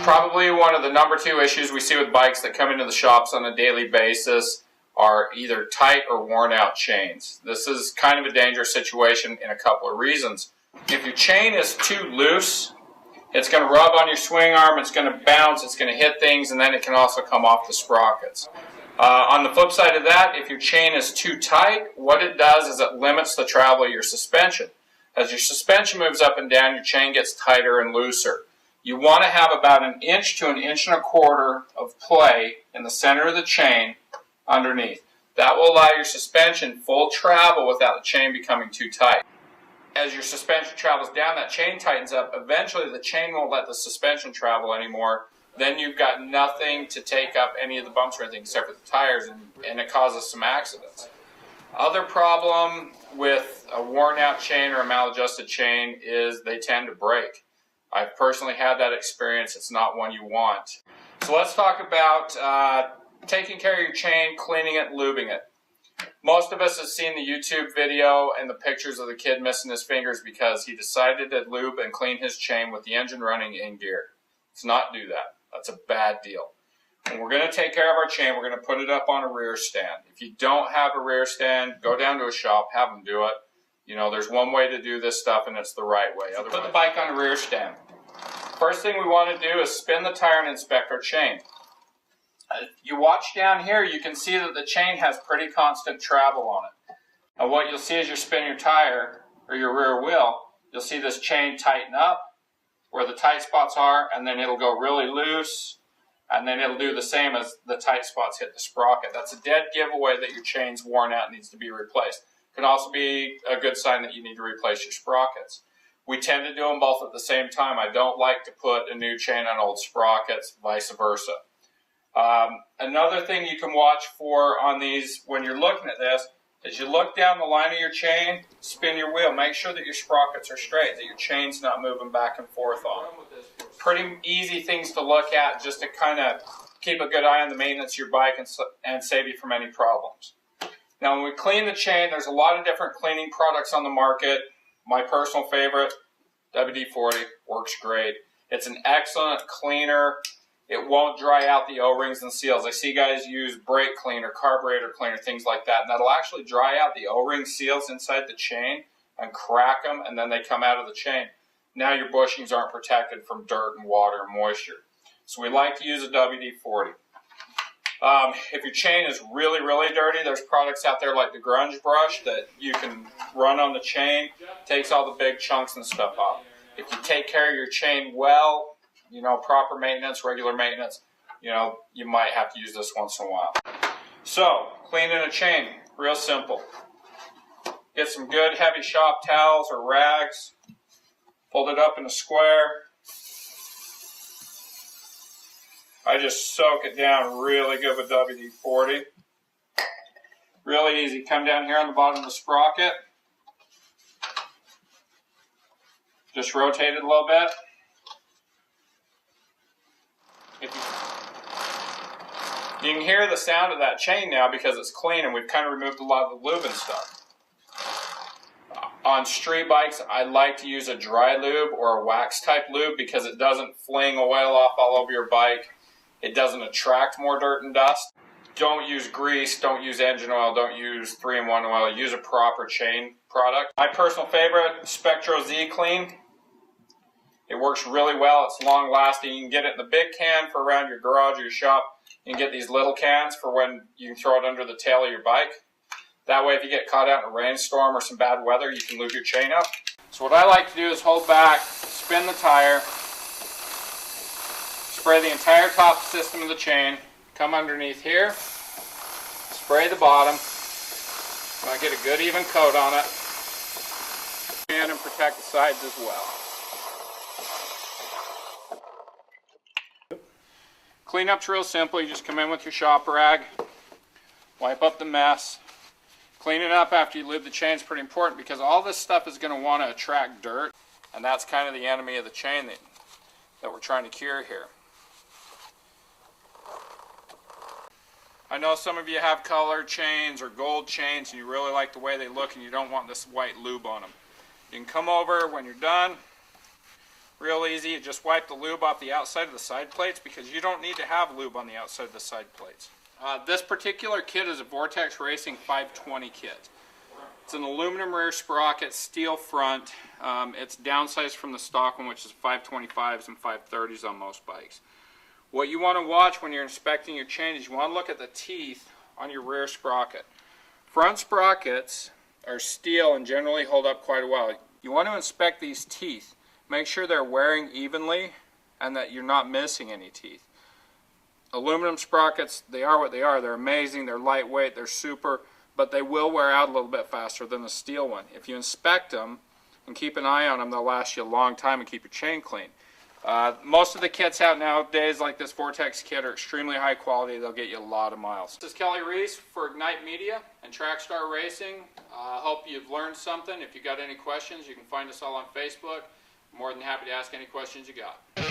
Probably one of the number 2 issues we see with bikes that come into the shops on a daily basis are either tight or worn out chains. This is kind of a dangerous situation in a couple of reasons. If your chain is too loose, it's going to rub on your swing arm, it's going to bounce, it's going to hit things, and then it can also come off the sprockets. On the flip side of that, if your chain is too tight, what it does is it limits the travel of your suspension. As your suspension moves up and down, your chain gets tighter and looser. You want to have about 1 inch to 1.25 inches of play in the center of the chain underneath. That will allow your suspension full travel without the chain becoming too tight. As your suspension travels down, that chain tightens up. Eventually the chain won't let the suspension travel anymore. Then you've got nothing to take up any of the bumps or anything except for the tires, and it causes some accidents. Other problem with a worn out chain or a maladjusted chain is they tend to break. I've personally had that experience. It's not one you want. So let's talk about taking care of your chain, cleaning it, lubing it. Most of us have seen the YouTube video and the pictures of the kid missing his fingers because he decided to lube and clean his chain with the engine running in gear. Let's not do that. That's a bad deal. When we're going to take care of our chain, we're going to put it up on a rear stand. If you don't have a rear stand, go down to a shop, have them do it. You know, there's one way to do this stuff, and it's the right way. Put the bike on a rear stand. First thing we want to do is spin the tire and inspect our chain. You watch down here, you can see that the chain has pretty constant travel on it. And what you'll see as you spin your tire, or your rear wheel, you'll see this chain tighten up where the tight spots are, and then it'll go really loose, and then it'll do the same as the tight spots hit the sprocket. That's a dead giveaway that your chain's worn out and needs to be replaced. It can also be a good sign that you need to replace your sprockets. We tend to do them both at the same time. I don't like to put a new chain on old sprockets, vice versa. Another thing you can watch for on these when you're looking at this is you look down the line of your chain, spin your wheel, make sure that your sprockets are straight, that your chain's not moving back and forth on them. Pretty easy things to look at just to kind of keep a good eye on the maintenance of your bike and save you from any problems. Now when we clean the chain, there's a lot of different cleaning products on the market. My personal favorite, WD-40, works great. It's an excellent cleaner. It won't dry out the O-rings and seals. I see guys use brake cleaner, carburetor cleaner, things like that, and that'll actually dry out the O-ring seals inside the chain and crack them, and then they come out of the chain. Now your bushings aren't protected from dirt and water and moisture. So we like to use a WD-40. If your chain is really, really dirty, there's products out there like the grunge brush that you can run on the chain, takes all the big chunks and stuff off. If you take care of your chain well, you know, proper maintenance, regular maintenance, you know, you might have to use this once in a while. So, cleaning a chain, real simple. Get some good heavy shop towels or rags, fold it up in a square. I just soak it down really good with WD-40. Really easy. Come down here on the bottom of the sprocket. Just rotate it a little bit. You can hear the sound of that chain now because it's clean and we've kind of removed a lot of the lube and stuff. On street bikes, I like to use a dry lube or a wax type lube because it doesn't fling oil off all over your bike. It doesn't attract more dirt and dust. Don't use grease, don't use engine oil, don't use 3-in-1 oil. Use a proper chain product. My personal favorite, Spectro Z Clean. It works really well, it's long lasting. You can get it in the big can for around your garage or your shop. You can get these little cans for when you can throw it under the tail of your bike. That way if you get caught out in a rainstorm or some bad weather, you can lube your chain up. So what I like to do is hold back, spin the tire, spray the entire top system of the chain, come underneath here, spray the bottom, so I get a good even coat on it, and protect the sides as well. Cleanup's real simple. You just come in with your shop rag, wipe up the mess. Cleaning up after you lube the chain is pretty important because all this stuff is going to want to attract dirt, and that's kind of the enemy of the chain that we're trying to cure here. I know some of you have colored chains or gold chains and you really like the way they look and you don't want this white lube on them. You can come over when you're done, Real easy, you just wipe the lube off the outside of the side plates because you don't need to have lube on the outside of the side plates. This particular kit is a Vortex Racing 520 kit. It's an aluminum rear sprocket, steel front. It's downsized from the stock one, which is 525s and 530s on most bikes. What you want to watch when you're inspecting your chain is you want to look at the teeth on your rear sprocket. Front sprockets are steel and generally hold up quite a while. You want to inspect these teeth. Make sure they're wearing evenly and that you're not missing any teeth. Aluminum sprockets, they are what they are. They're amazing, they're lightweight, they're super, but they will wear out a little bit faster than the steel one. If you inspect them and keep an eye on them, they'll last you a long time and keep your chain clean. Most of the kits out nowadays, like this Vortex kit, are extremely high quality. They'll get you a lot of miles. This is Kelly Rees for Ignite Media and Trackstar Racing. I hope you've learned something. If you've got any questions, you can find us all on Facebook. I'm more than happy to ask any questions you got.